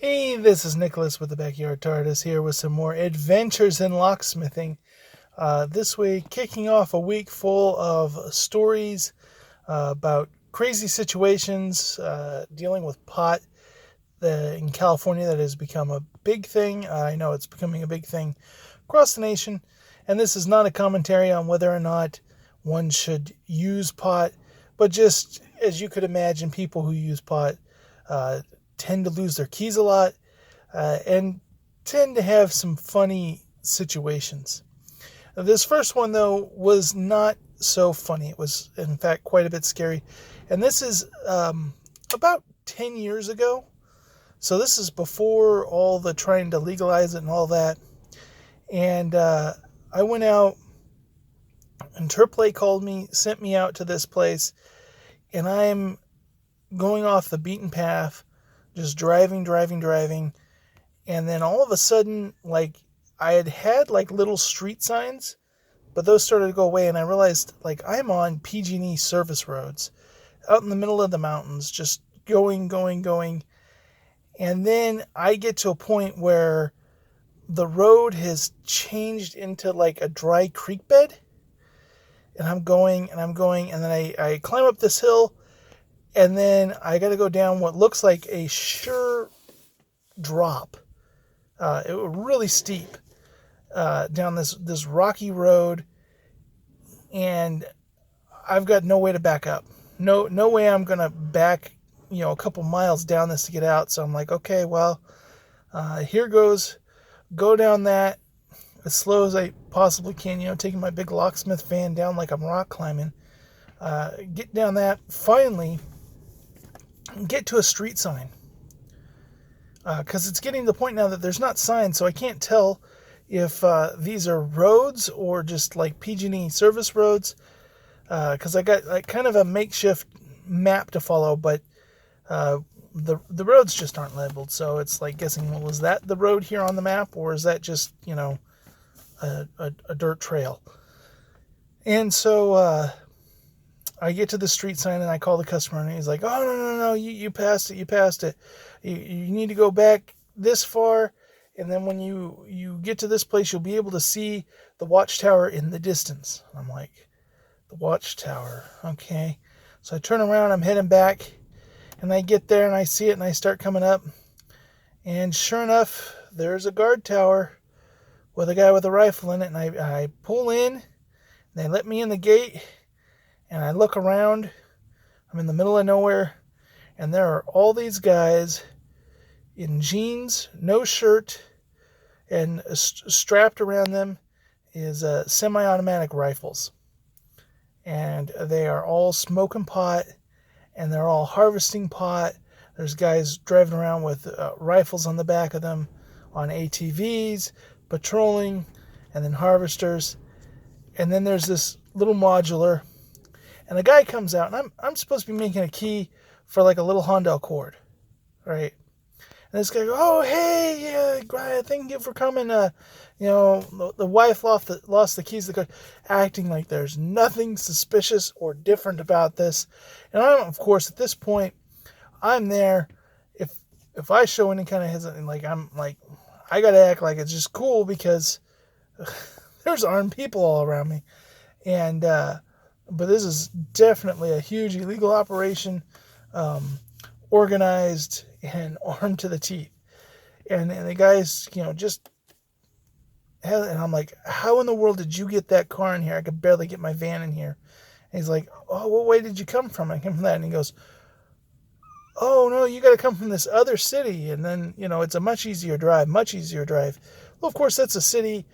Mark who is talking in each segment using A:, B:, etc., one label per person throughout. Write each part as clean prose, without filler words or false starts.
A: Hey, this is Nicholas with the Backyard TARDIS here with some more adventures in locksmithing. This week, kicking off a week full of stories about crazy situations dealing with pot in California that has become a big thing. I know it's becoming a big thing across the nation, and this is not a commentary on whether or not one should use pot, but just as you could imagine, people who use pot tend to lose their keys a lot and tend to have some funny situations. This first one, though, was not so funny. It was, in fact, quite a bit scary. And this is about 10 years ago. So this is before all the trying to legalize it and all that. And I went out, and AAA called me, sent me out to this place. And I'm going off the beaten path, just driving. And then all of a sudden, I had little street signs, but those started to go away, and I realized, I'm on PG&E service roads, out in the middle of the mountains, just going. And then I get to a point where the road has changed into a dry creek bed, and I'm going, and then I climb up this hill, and then I got to go down what looks like a sure drop. It was really steep down this rocky road, and I've got no way to back up. No way I'm gonna back, a couple miles down this to get out. So I'm like, okay, well, here goes. Go down that as slow as I possibly can. Taking my big locksmith van down like I'm rock climbing. Get down that. Finally, get to a street sign. Because it's getting to the point now that there's not signs, so I can't tell if these are roads or just PG&E service roads. Because I got kind of a makeshift map to follow, but the roads just aren't labeled. So it's guessing, well, is that the road here on the map, or is that just a dirt trail? And so I get to the street sign and I call the customer, and he's like, oh, no, you passed it. You need to go back this far, and then when you get to this place, you'll be able to see the watchtower in the distance. I'm like, the watchtower, okay. So I turn around, I'm heading back, and I get there and I see it and I start coming up, and sure enough, there's a guard tower with a guy with a rifle in it, and I pull in, and they let me in the gate, and I look around. I'm in the middle of nowhere, and there are all these guys in jeans, no shirt, and strapped around them is semi-automatic rifles. And they are all smoking pot, and they're all harvesting pot. There's guys driving around with rifles on the back of them, on ATVs, patrolling, and then harvesters. And then there's this little modular, and a guy comes out, and I'm supposed to be making a key for a little Honda Accord, right? And this guy goes, oh, hey, thank you for coming. The wife lost the keys to the car, acting like there's nothing suspicious or different about this. And I'm, of course, at this point, I'm there. If I show any kind of hesitation, I got to act like it's just cool because there's armed people all around me. And, but this is definitely a huge illegal operation, organized and armed to the teeth. And the guys, just had, and I'm like, how in the world did you get that car in here? I could barely get my van in here. And he's like, oh, what way did you come from? I came from that. And he goes, oh, no, you got to come from this other city. And then, it's a much easier drive. Well, of course, that's a city,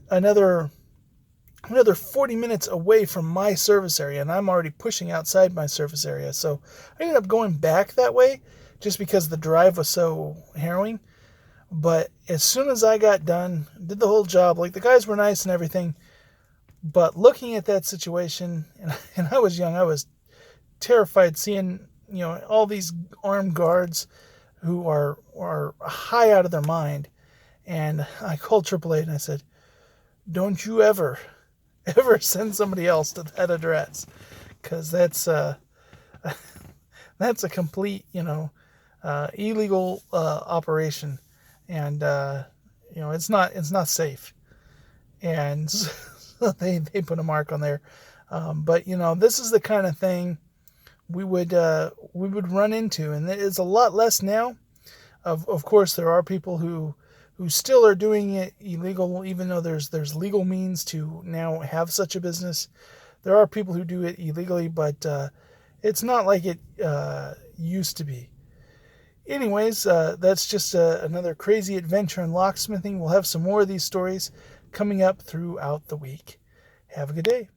A: another 40 minutes away from my service area, and I'm already pushing outside my service area. So I ended up going back that way just because the drive was so harrowing. But as soon as I got done, did the whole job, the guys were nice and everything, but looking at that situation, and I was young, I was terrified seeing, all these armed guards who are high out of their mind. And I called AAA and I said, don't you ever send somebody else to that address, because that's a complete illegal operation, and it's not safe, and so they put a mark on there. But this is the kind of thing we would run into, and it's a lot less now. Of course, there are people who still are doing it illegal, even though there's legal means to now have such a business. There are people who do it illegally, but it's not like it used to be. Anyways, that's just another crazy adventure in locksmithing. We'll have some more of these stories coming up throughout the week. Have a good day.